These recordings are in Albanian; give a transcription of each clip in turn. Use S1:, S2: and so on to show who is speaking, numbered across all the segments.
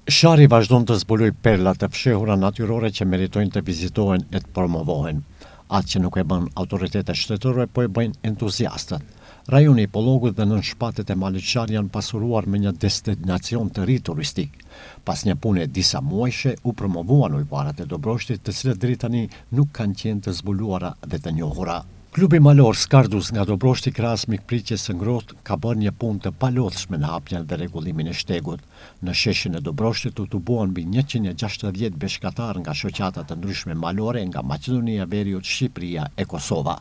S1: Shari vazhdon të zbuloj perla të fshehura natyrore që meritojnë të vizitohen e të promovohen. Atë që nuk e bën autoritetet shtetërore, po e bëjnë entuziastët. Rajoni i Pollogut dhe nën shpatet e Malit Shar janë pasuruar me një destinacion të ri turistik. Pas një pune disa muajshe, u promovuan ujvarat e Dobroshtit, të cilët deri tani nuk kanë qenë të zbuluara dhe të njohura. Klubi malor Skardus nga Dobroshti krahas mikpritjes së ngrohtë ka bërë një punë të palodhshme në hapjen dhe rregullimin e shtegut. Në sheshin e Dobroshtit u tubuan mbi 160 beshkatar nga shoqata të ndryshme malore nga Maqedonia, Veriut, Shqipëria e Kosova.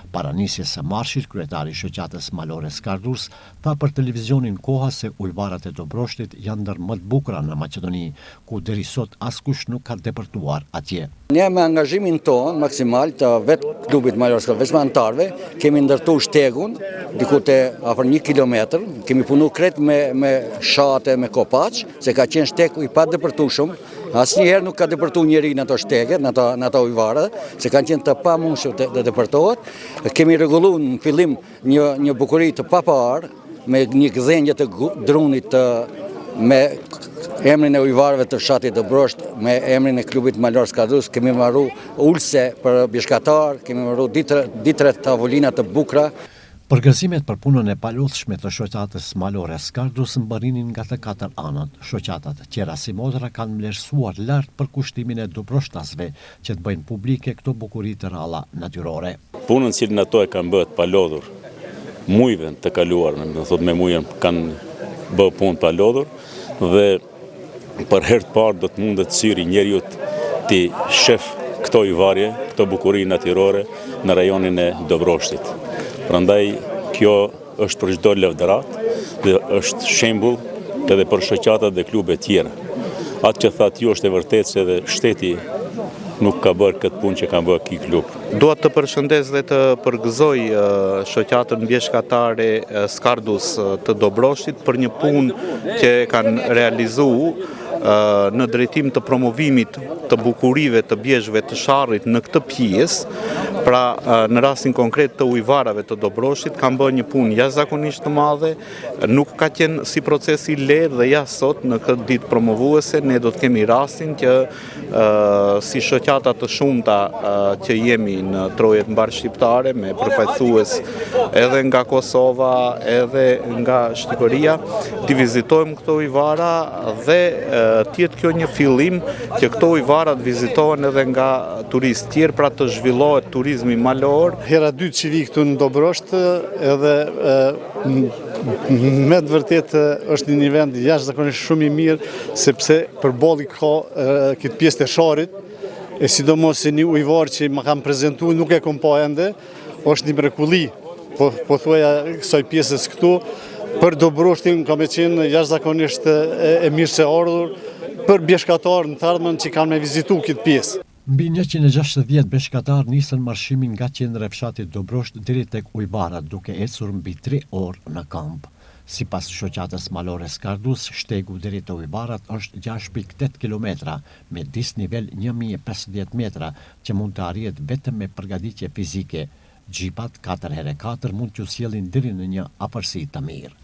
S1: Para nisjes së marshit, kryetari i shoqatës malore Skardus tha për televizionin Koha se ujvarat e Dobroshtit janë ndër më të bukura në Maqedoni, ku deri sot askush nuk ka depërtuar atje.
S2: Ne me angazhimin tonë maksimal të vetë klubit malor Skardus, veç me antarëve, kemi ndërtu shtegun diku te afër 1 kilometër, kemi punu krejt me shate, me kopaq, se ka qenë shteg i pa depërtueshëm. Asnjëherë nuk ka depërtu njeri në ato shtege, në ato ujvare, se kanë qenë të pamundur të depërtohet. Kemi rregulluar në fillim një bukuri të paparë me një gdhenjë të drunit me emrin e ujvarëve të fshatit Dobrosht, me emrin e klubit malor Skardus, kemi marru ulse për bishkatar, kemi marru ditre tavolina të bukura.
S1: Përgëzimet për punën e palodhshme të shoqatës malore Skardus mbarinin nga të 4 anët. Shoqatat tjera si motra kanë vlerësuar lart për kushtimin e dobroshtasve që të bëjnë publike këto bukuri të ralla natyrore.
S3: Punën cilën ato e kanë bërë palodhur, mujve të kaluar, me mujën kanë bërë punë palodhur dhe për herë të parë do të mundet syri njeriut të shef këto ujvarje, këto bukuri natyrore në rajonin e Dobroshtit. Prandaj kjo është për çdo lëvdërat dhe është shembull edhe për shoqatat dhe klube tjera. Atë që thatë ju është e vërtetë se edhe shteti nuk ka bërë këtë punë që ka bërë ky klub.
S4: Dua të përshëndes dhe të përgëzoj shoqatën bjeshkatare Skardus të Dobroshtit për një punë që kanë realizuar në drejtim të promovimit të bukurive të bjeshkëve të Sharrit në këtë pjesë. Pra në rastin konkret të ujvarave të Dobroshtit kanë bërë një punë jashtëzakonisht të madhe, nuk ka qenë si procesi i lehtë dhe ja sot në këtë ditë promovuese ne do të kemi rastin që si shoqata të shumta që jemi në trojet mbar shqiptare me përfaqësues edhe nga Kosova edhe nga Shqipëria të vizitojmë këto ujvara dhe të jetë kjo një fillim që këto ujvara të vizitohen edhe nga turistë tjerë, pra të zhvillohet turizmi malor.
S5: Hera dytë që vi këtu në Dobrosht edhe me të vërtet është një vend jashtëzakonisht shumë i mirë, sepse përbolli ka këtë pjesë të Sharit, e sidomos se një ujvar që më kam prezentuar nuk e kam pa ende, është një mrekulli, po thuaja kësaj pjesës këtu, për Dobroshtin ka me qenë jashtëzakonisht e mirë se ardhur, për bjeshkatarë në të ardhmen që kanë me vizitu këtë pjesë.
S1: Mbi 160 beshkatar nisën marshimin nga qendra e fshatit Dobrosht deri tek ujvarat, duke ecur mbi 3 orë në kamp. Sipas shoqatës malore Skardus, shtegu deri te ujvarat është 6.8 kilometra me disnivel 1050 metra që mund të arrihet vetëm me përgatitje fizike. Xhipat 4x4 mund t'ju sjellin deri në një afërsi të mirë.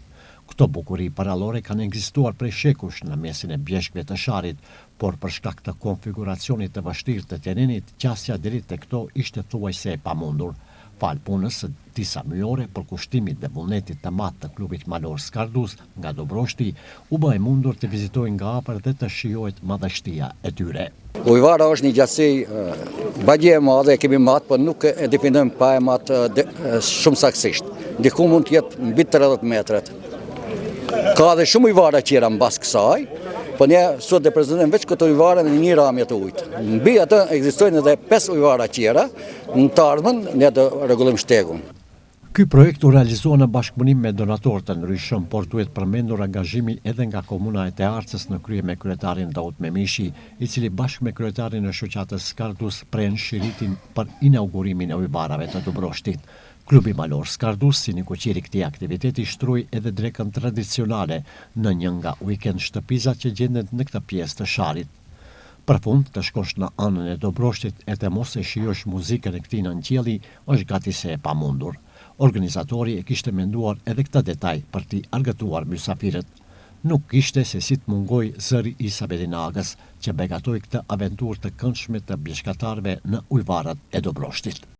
S1: Këto bukuri parallore kanë ekzistuar prej shekush në mesin e bjeshkëve të Sharit, por për shkak të konfiguracionit të vështirë të terrenit, qasja deri te këto ishte thuajse e pamundur. Fal punës së disa myore për kushtimit dhe vullnetit të madh të klubit malor Skardus nga Dobroshti, u bë e mundur të vizitojnë nga afër dhe të shijohet madhështia e tyre.
S2: Ujvara është një gjatësi bagje e madhe, e kemi matë, por nuk e definojmë pa e matë shumë saktësisht. Diku mund të jetë mbi 30 metrat. Ka dhe shumë ujvara tjera mbas kësaj, po ne sot e prezantojmë veç këto ujvara në një ramje të ujit. Mbi atë ekzistojnë edhe 5 ujvara tjera, në të ardhmen ne do rregullojmë shtegun.
S1: Ky projekt u realizua në bashkëpunim me donatorë të ndryshëm, por duhet përmendur angazhimi edhe nga komuna e Tearcës në krye me kryetarin Daut Memishi, i cili bashkë me kryetarin e shoqatës Skardus pren shiritin për inaugurimin e ujvarave të Dobroshtit. Klubi malor Skardus, si një kuqiri këtij aktiviteti, shtroi edhe drekën tradicionale në një nga weekend shtëpizat që gjendet në këtë pjesë të Sharit. Për fund të shkosh në anën e Dobroshtit e të mos e shijosh muzikën e këtij nënqielli është gati se e pamundur. Organizatori e kishte menduar edhe këtë detaj për t'i argëtuar mysafirët. nuk kishte se si të mungoj zëri i Sabelinagës, që begatoi këtë aventurë të këndshme të bjeshkatarëve në ujvarat e Dobroshtit.